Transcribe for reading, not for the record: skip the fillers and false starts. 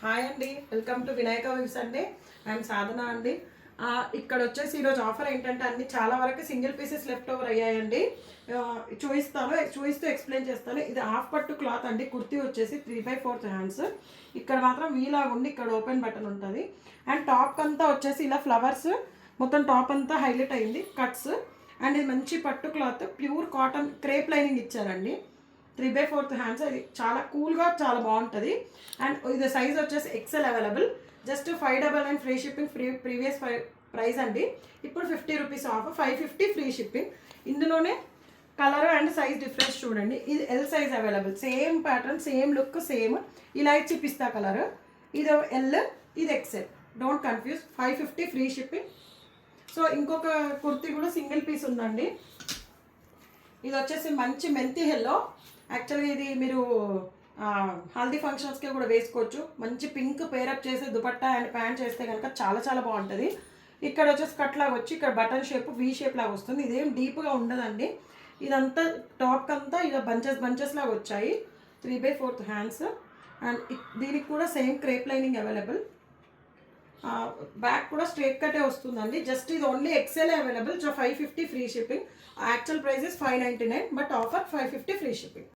Hi అండి, welcome to Vinayaka views అండి. I'm సాధన అండి. ఇక్కడ వచ్చేసి ఈరోజు ఆఫర్ ఏంటంటే అన్ని చాలా వరకు సింగిల్ పీసెస్ లెఫ్ట్ ఓవర్ అయ్యాయండి. చూపిస్తూ ఎక్స్ప్లెయిన్ చేస్తాను. ఇది హాఫ్ పట్టు క్లాత్ అండి. కుర్తీ వచ్చేసి 3/4 హ్యాండ్స్. ఇక్కడ మాత్రం వీలాగా ఉండి ఇక్కడ ఓపెన్ బటన్ ఉంటుంది. అండ్ టాప్ అంతా వచ్చేసి ఇలా ఫ్లవర్స్ మొత్తం టాప్ అంతా హైలైట్ అయింది, కట్స్. అండ్ ఇది మంచి పట్టు cloth, pure cotton crepe lining ఇచ్చారండి. 3/4 హ్యాండ్స్. ఇది చాలా కూల్గా చాలా బాగుంటుంది. అండ్ ఇది సైజ్ వచ్చేసి XL available. Just 599 free shipping. Previous price అండి. ఇప్పుడు 50 రూపీస్ ఆఫ్, 550 ఫ్రీ షిప్పింగ్. ఇందులోనే కలర్ అండ్ సైజ్ డిఫరెన్స్ చూడండి. ఇది L size available. Same pattern, same look, same. ఇలా ఇచ్చి పిస్తా కలర్. ఇది ఎల్, ఇది XL. Don't confuse. 550 free shipping. So ఇంకొక కుర్తీ కూడా సింగిల్ పీస్ ఉందండి. ఇది వచ్చేసి మంచి మెంతి ఎల్లో. యాక్చువల్గా ఇది మీరు హల్దీ ఫంక్షన్స్కి కూడా వేసుకోవచ్చు. మంచి పింక్ పేరప్ చేసి దుపట్టా అండ్ ప్యాంట్ చేస్తే కనుక చాలా చాలా బాగుంటుంది. ఇక్కడ వచ్చేసి కట్ లాగా వచ్చి ఇక్కడ బటన్ షేప్, వీ షేప్ లాగా వస్తుంది. ఇదేం డీప్గా ఉండదండి. ఇదంతా టాప్ అంతా ఇలా బంచెస్ లాగా వచ్చాయి. 3/4 హ్యాండ్స్. అండ్ దీనికి కూడా same crepe lining available. Back కూడా స్ట్రేట్ కటే వస్తుందండి. జస్ట్ ఇది only XL available. So 550 free shipping. Actual price is 599, but offer 550 free shipping.